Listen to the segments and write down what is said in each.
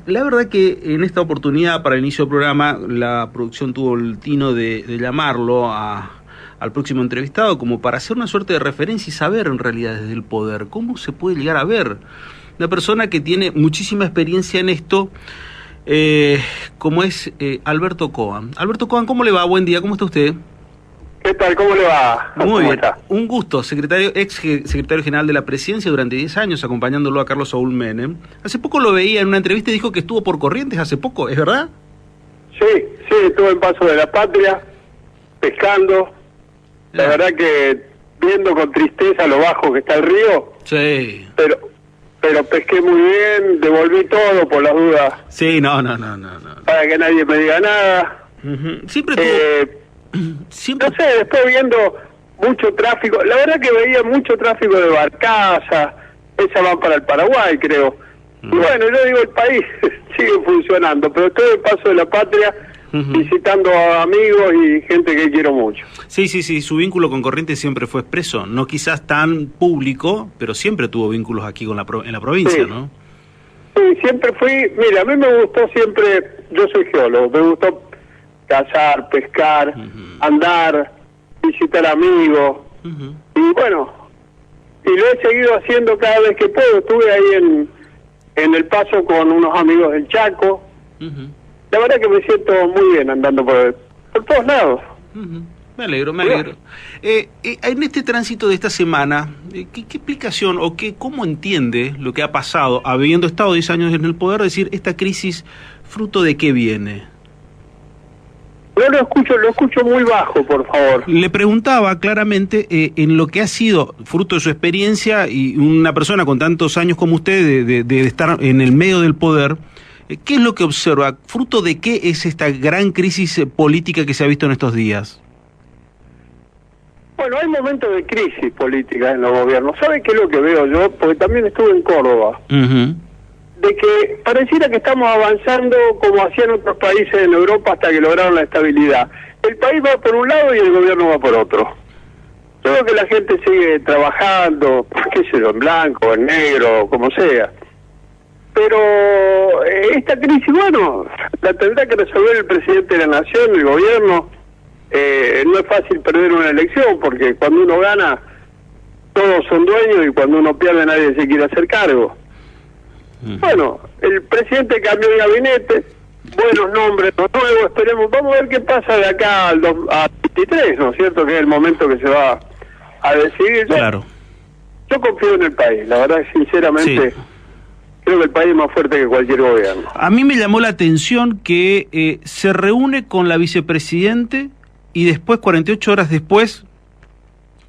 La verdad que en esta oportunidad, para el inicio del programa, la producción tuvo el tino de llamarlo al próximo entrevistado como para hacer una suerte de referencia y saber en realidad desde el poder cómo se puede llegar a ver. Una persona que tiene muchísima experiencia en esto, como es Alberto Kohan. Alberto Kohan, ¿cómo le va? Buen día, ¿cómo está usted? ¿Qué tal? ¿Cómo le va? Muy bien, está? Un gusto, ex secretario general de la Presidencia durante 10 años, acompañándolo a Carlos Saúl Menem. Hace poco lo veía en una entrevista y dijo que estuvo por Corrientes hace poco, ¿es verdad? Sí, estuve en Paso de la Patria, pescando. La verdad que viendo con tristeza lo bajo que está el río. Sí. Pero pesqué muy bien, devolví todo por las dudas. Sí, no. Para que nadie me diga nada. Siempre tuvo... Siempre... No sé, después viendo mucho tráfico, la verdad que veía mucho tráfico de barcaza, esa va para el Paraguay, creo. Y bueno, yo digo, el país sigue funcionando, pero estoy en Paso de la Patria visitando a amigos y gente que quiero mucho. Sí, su vínculo con Corrientes siempre fue expreso, no quizás tan público, pero siempre tuvo vínculos aquí con en la provincia, sí. ¿No? Sí, siempre fui, mira, a mí me gustó siempre, yo soy geólogo, me gustó cazar, pescar, andar, visitar amigos, y bueno, y lo he seguido haciendo cada vez que puedo. Estuve ahí en El Paso con unos amigos del Chaco. La verdad que me siento muy bien andando por todos lados. Me alegro. En este tránsito de esta semana, ¿qué explicación o cómo entiende lo que ha pasado, habiendo estado 10 años en el poder, decir, esta crisis, fruto de qué viene? No lo escucho muy bajo, por favor. Le preguntaba claramente en lo que ha sido fruto de su experiencia y una persona con tantos años como usted de estar en el medio del poder, ¿qué es lo que observa? ¿Fruto de qué es esta gran crisis política que se ha visto en estos días? Bueno, hay momentos de crisis política en los gobiernos. ¿Sabe qué es lo que veo yo? Porque también estuve en Córdoba. De que pareciera que estamos avanzando como hacían otros países en Europa hasta que lograron la estabilidad. El país va por un lado y el gobierno va por otro. Yo creo que la gente sigue trabajando, qué sé yo, en blanco, en negro, como sea. Pero esta crisis, bueno, la tendrá que resolver el presidente de la Nación, el gobierno. No es fácil perder una elección, porque cuando uno gana, todos son dueños, y cuando uno pierde, nadie se quiere hacer cargo. Bueno, el presidente cambió de gabinete, buenos nombres, nuevos, esperemos, vamos a ver qué pasa de acá al 23, ¿no es cierto? Que es el momento que se va a decidir. Claro. Yo confío en el país, la verdad, sinceramente, sí. Creo que el país es más fuerte que cualquier gobierno. A mí me llamó la atención que se reúne con la vicepresidente y después, 48 horas después,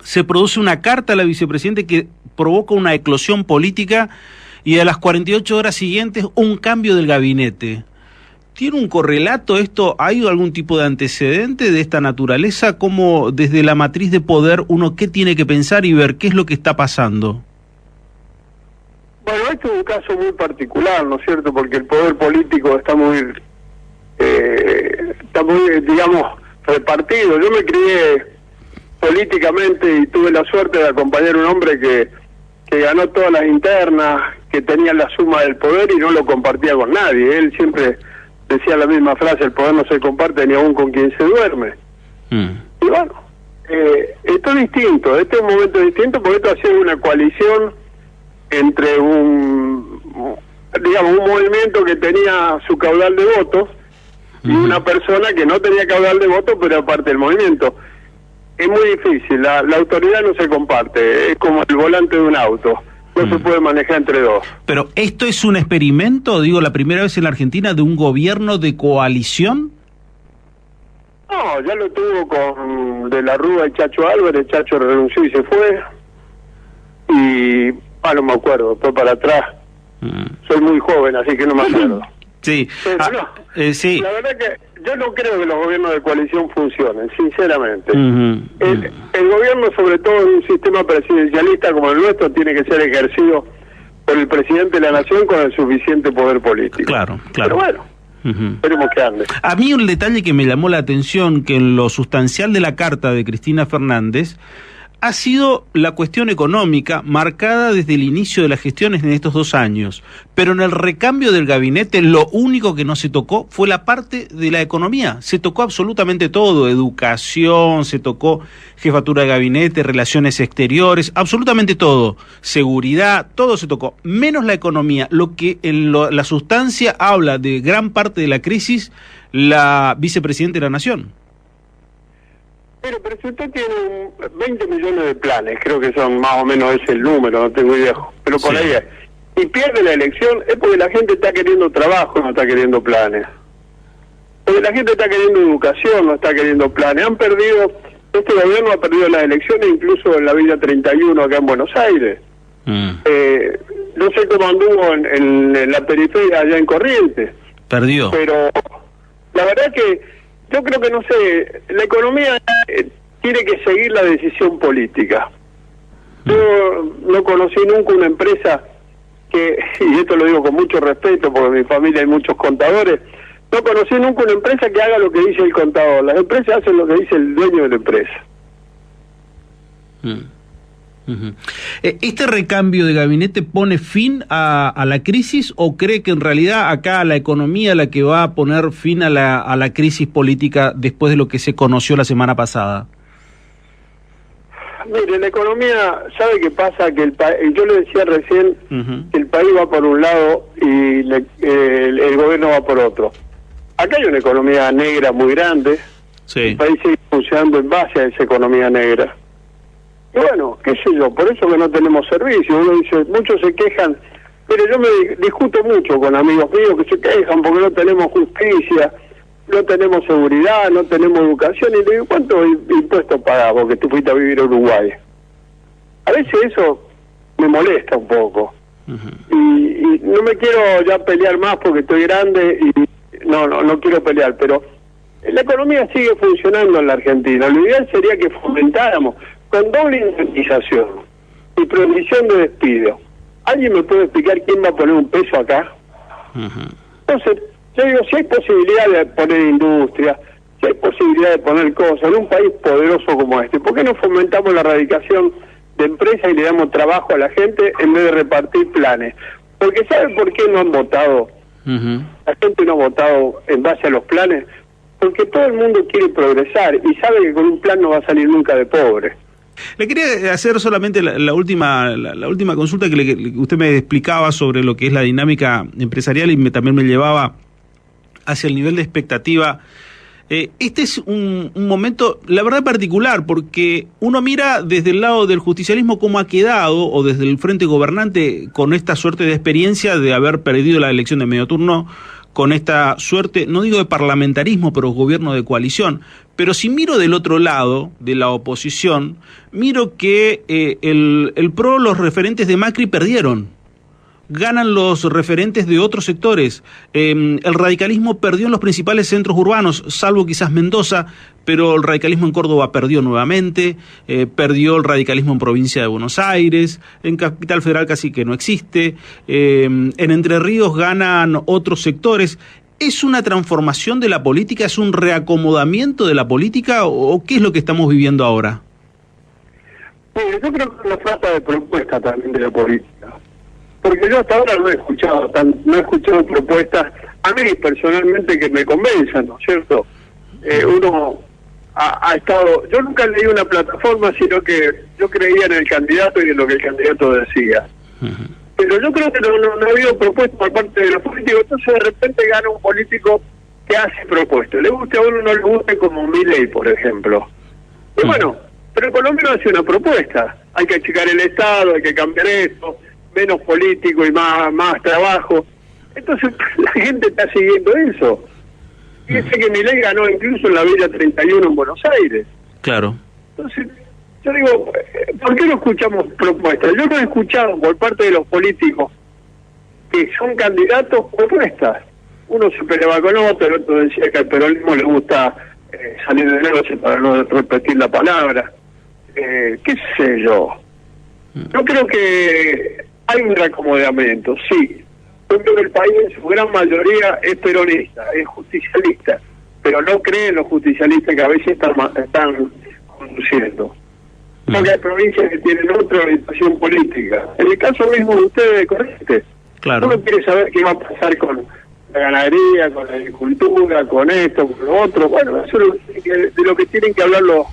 se produce una carta a la vicepresidente que provoca una eclosión política y a las 48 horas siguientes un cambio del gabinete. ¿Tiene un correlato esto? ¿Hay algún tipo de antecedente de esta naturaleza? ¿Cómo desde la matriz de poder uno qué tiene que pensar y ver qué es lo que está pasando? Bueno, este es un caso muy particular, ¿no es cierto? Porque el poder político está muy, digamos, repartido. Yo me crié políticamente y tuve la suerte de acompañar a un hombre que ganó todas las internas, que tenía la suma del poder y no lo compartía con nadie. Él siempre decía la misma frase: el poder no se comparte ni aún con quien se duerme. Y bueno, esto es distinto, este es un momento distinto, porque esto ha sido una coalición entre un movimiento que tenía su caudal de votos y una persona que no tenía caudal de votos, pero era parte del movimiento. Es muy difícil, la autoridad no se comparte, es como el volante de un auto, no se puede manejar entre dos. Pero ¿esto es un experimento, digo, la primera vez en la Argentina, de un gobierno de coalición? No, ya lo tuvo con De la Rúa y Chacho Álvarez. Chacho renunció y se fue, y no me acuerdo, fue para atrás. Soy muy joven, así que no me acuerdo. Sí. Sí. La verdad que yo no creo que los gobiernos de coalición funcionen, sinceramente. El gobierno, sobre todo en un sistema presidencialista como el nuestro, tiene que ser ejercido por el presidente de la Nación con el suficiente poder político. Claro. Pero bueno, esperemos que ande. A mí un detalle que me llamó la atención, que en lo sustancial de la carta de Cristina Fernández ha sido la cuestión económica marcada desde el inicio de las gestiones en estos 2 años, pero en el recambio del gabinete lo único que no se tocó fue la parte de la economía. Se tocó absolutamente todo, educación, se tocó jefatura de gabinete, relaciones exteriores, absolutamente todo, seguridad, todo se tocó, menos la economía, lo que en la sustancia habla de gran parte de la crisis la vicepresidenta de la Nación. Pero si usted tiene 20 millones de planes, creo que son más o menos ese el número, no tengo idea, pero por ahí es, y pierde la elección, es porque la gente está queriendo trabajo, no está queriendo planes. Porque la gente está queriendo educación, no está queriendo planes. Este gobierno ha perdido las elecciones, incluso en la Villa 31 acá en Buenos Aires. No sé cómo anduvo en la periferia allá en Corrientes. Perdió. Pero la verdad que yo creo que, no sé, la economía tiene que seguir la decisión política. Yo no conocí nunca una empresa que, y esto lo digo con mucho respeto porque en mi familia hay muchos contadores, no conocí nunca una empresa que haga lo que dice el contador. Las empresas hacen lo que dice el dueño de la empresa. ¿Este recambio de gabinete pone fin a la crisis o cree que en realidad acá la economía la que va a poner fin a la crisis política después de lo que se conoció la semana pasada? Mire, la economía, ¿sabe qué pasa? Que yo le decía recién que el país va por un lado y el gobierno va por otro. Acá hay una economía negra muy grande. Sí. El país sigue funcionando en base a esa economía negra. Y bueno, qué sé yo, por eso que no tenemos servicio. Uno dice, muchos se quejan, pero yo me discuto mucho con amigos míos que se quejan porque no tenemos justicia, no tenemos seguridad, no tenemos educación. Y le digo, ¿cuántos impuestos pagás porque tú fuiste a vivir a Uruguay? A veces eso me molesta un poco. Y no me quiero ya pelear más porque estoy grande y no quiero pelear, pero la economía sigue funcionando en la Argentina. Lo ideal sería que fomentáramos con doble indemnización y prohibición de despido. ¿Alguien me puede explicar quién va a poner un peso acá? Entonces, yo digo, si hay posibilidad de poner industria, si hay posibilidad de poner cosas en un país poderoso como este, ¿por qué no fomentamos la erradicación de empresas y le damos trabajo a la gente en vez de repartir planes? Porque ¿saben por qué no han votado? La gente no ha votado en base a los planes, porque todo el mundo quiere progresar y sabe que con un plan no va a salir nunca de pobre. Le quería hacer solamente la última consulta que usted me explicaba sobre lo que es la dinámica empresarial y también me llevaba hacia el nivel de expectativa. Este es un momento, la verdad, particular, porque uno mira desde el lado del justicialismo cómo ha quedado, o desde el frente gobernante, con esta suerte de experiencia de haber perdido la elección de medio turno, con esta suerte, no digo de parlamentarismo, pero gobierno de coalición. Pero si miro del otro lado, de la oposición, miro que el PRO, los referentes de Macri perdieron. Ganan los referentes de otros sectores. El radicalismo perdió en los principales centros urbanos, salvo quizás Mendoza, pero el radicalismo en Córdoba perdió nuevamente, perdió el radicalismo en provincia de Buenos Aires, en Capital Federal casi que no existe, en Entre Ríos ganan otros sectores. ¿Es una transformación de la política? ¿Es un reacomodamiento de la política? ¿O qué es lo que estamos viviendo ahora? Yo creo que es una falta de propuesta también de la política. Porque yo hasta ahora no he escuchado propuestas, a mí personalmente, que me convenzan, ¿no es cierto? Uno ha estado, yo nunca leí una plataforma, sino que yo creía en el candidato y en lo que el candidato decía. Pero yo creo que no ha habido propuestas por parte de los políticos, entonces de repente gana un político que hace propuestas. Le guste a uno o no le guste, como Milei, por ejemplo. Y bueno, pero por lo menos hace una propuesta. Hay que achicar el Estado, hay que cambiar esto, menos político y más trabajo. Entonces la gente está siguiendo eso. Fíjese que Milei ganó incluso en la Villa 31 en Buenos Aires. Claro. Entonces, yo digo, ¿por qué no escuchamos propuestas? Yo no he escuchado por parte de los políticos que son candidatos propuestas. Uno se peleaba con otro, el otro decía que al peronismo le gusta salir de noche para no repetir la palabra. ¿Qué sé yo? Yo creo que hay un reacomodamiento, sí. Yo creo que el país en su gran mayoría es peronista, es justicialista, pero no cree en los justicialistas que a veces están conduciendo. Porque hay provincias que tienen otra orientación política. En el caso mismo de ustedes, correcte. Claro. Uno quiere saber qué va a pasar con la ganadería, con la agricultura, con esto, con lo otro. Bueno, eso es de lo que tienen que hablar los...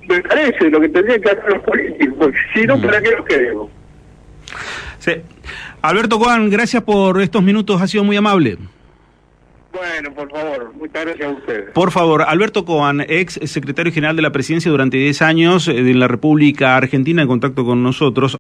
Me parece, de lo que tendrían que hablar los políticos. Porque si no, ¿para qué los queremos? Sí. Alberto Coan, gracias por estos minutos, ha sido muy amable. Bueno, por favor, muchas gracias a ustedes. Por favor, Alberto Coan, ex secretario general de la Presidencia durante 10 años de la República Argentina, en contacto con nosotros.